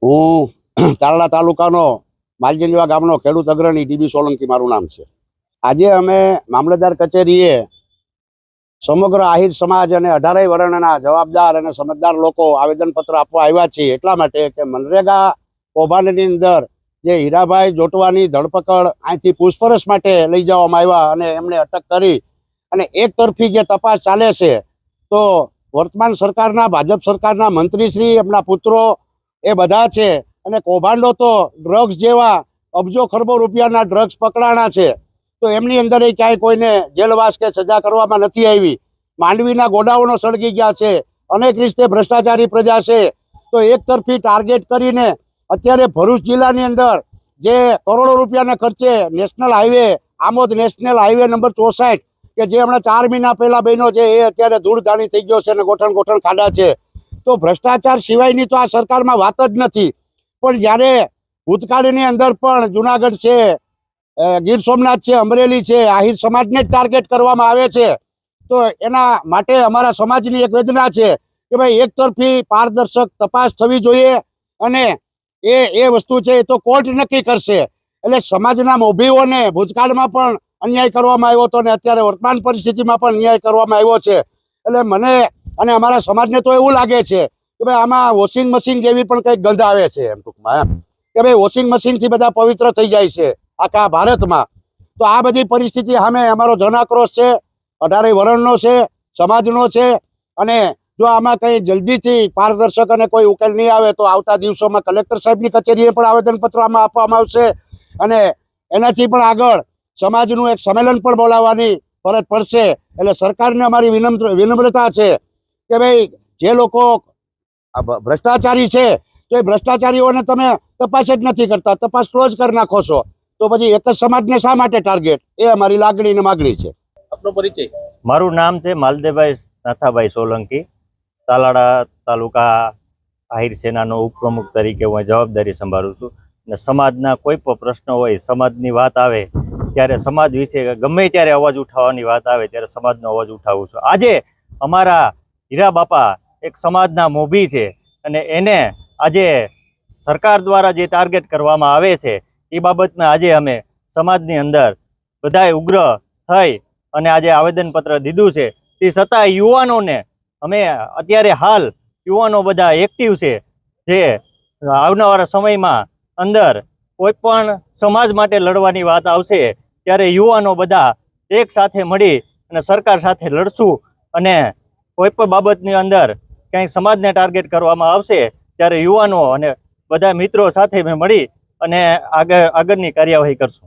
હું તારડા તાલુકાનો માલજંજવા ગામનો ખેડૂત અગ્રણી ડીબી સોલંકી મારું નામ છે। આજે અમે મામલતદાર કચેરીએ સમગ્ર આહિર સમાજ અને 18 વર્ણના જવાબદાર અને સમજદાર લોકો આવેદનપત્ર આપવા આવ્યા છીએ એટલા માટે કે મનરેગા કૌભાંડની અંદર જે હીરાભાઈ જોટવાની ધરપકડ અહીંથી પૂછપરછ માટે લઈ જવામાં આવ્યા અને એમને અટક કરી અને એક તરફી જે તપાસ ચાલે છે તો વર્તમાન સરકારના ભાજપ સરકારના મંત્રીશ્રી એમના પુત્રો એ બધા છે અને કૌભાંડો તો ડ્રગ્સ જેવા અબજો ખરબો રૂપિયાના ડ્રગ્સ પકડાણા છે તો એમની અંદર ક્યાંય કોઈને જેલવાસ કે સજા કરવામાં નથી આવી। માંડવીના ગોડાઉનો સળગી ગયા છે, અનેક રીતે ભ્રષ્ટાચારી પ્રજા છે તો એક તરફી ટાર્ગેટ કરીને અત્યારે ભરૂચ જિલ્લાની અંદર જે કરોડો રૂપિયાના ખર્ચે national highway Amod national highway number 64 કે જે હમણાં 4 મહિના પહેલા બન્યો છે એ અત્યારે ધૂળધાણી થઈ ગયો છે અને ગોઠણ ખાડા છે। તો ભ્રષ્ટાચાર સિવાયની તો આ સરકારમાં વાત જ નથી। પણ જ્યારે ભૂતકાળની અંદર પણ જુનાગઢ છે, ગીર સોમનાથ છે, અમરેલી છે, આહિર સમાજને જ ટાર્ગેટ કરવામાં આવે છે તો એના માટે અમારા સમાજની એક વેદના છે કે ભાઈ એક તરફી પારદર્શક તપાસ થવી જોઈએ અને એ વસ્તુ છે એ તો કોર્ટ નક્કી કરશે। એટલે સમાજના મોભીઓને ભૂતકાળમાં પણ અન્યાય કરવામાં આવ્યો હતો અને અત્યારે વર્તમાન પરિસ્થિતિમાં પણ અન્યાય કરવામાં આવ્યો છે। એટલે મને અને અમારા સમાજને તો એવું લાગે છે કે ભાઈ આમાં વોશિંગ મશીન જેવી પણ કંઈક ગંધ આવે છે એમ ટૂંકમાં એમ કે ભાઈ વોશિંગ મશીનથી બધા પવિત્ર થઈ જાય છે આખા ભારતમાં। તો આ બધી પરિસ્થિતિ સામે અમારો જનાક્રોશ છે, 18 વર્ણનો છે, સમાજનો છે અને જો આમાં કંઈ જલ્દીથી પારદર્શક અને કોઈ ઉકેલ નહીં આવે તો આવતા દિવસોમાં કલેક્ટર સાહેબની કચેરીએ પણ આવેદનપત્ર આમાં આપવામાં આવશે અને એનાથી પણ આગળ સમાજનું એક સંમેલન પણ બોલાવવાની ફરજ પડશે। એટલે સરકારને અમારી વિનમ્રતા છે કે ભાઈ જે લોકો ભ્રષ્ટાચારી છે તો એ ભ્રષ્ટાચારીઓને તમે તપાસ જ નથી કરતા, તપાસ ક્લોઝ કરી નાખો છો તો પછી એક જ સમાજને શા માટે ટાર્ગેટ? એ અમારી લાગણી અને માગણી છે। આપનો પરિચય? મારું નામ છે માલદેવભાઈ નાથાભાઈ સોલંકી। તાલાડા તાલુકા આહિર સેનાનો ઉપપ્રમુખ તરીકે હું જવાબદારી સંભાળું છું અને સમાજના કોઈ પણ પ્રશ્ન હોય, સમાજની વાત આવે ત્યારે સમાજ વિશે ગમે ત્યારે અવાજ ઉઠાવવાની વાત આવે ત્યારે સમાજનો અવાજ ઉઠાવું છું। આજે અમારા હીરા બાપા એક સમાજના મોભી છે અને એને આજે સરકાર દ્વારા જે ટાર્ગેટ કરવામાં આવે છે એ બાબતમાં આજે અમે સમાજની અંદર બધાએ ઉગ્ર થઈ અને આજે આવેદનપત્ર દીધું છે। તે છતાં યુવાનોને અમે અત્યારે હાલ યુવાનો બધા એક્ટિવ છે જે આવનારા સમયમાં અંદર કોઈ પણ સમાજ માટે લડવાની વાત આવશે ત્યારે યુવાનો બધા એક સાથે મળી અને સરકાર સાથે લડશું અને કોઈ પણ બાબતની અંદર ક્યાંય સમાજને ટાર્ગેટ કરવામાં આવશે ત્યારે યુવાનો અને બધા મિત્રો સાથે મળી અને આગળની કાર્યવાહી કરશું।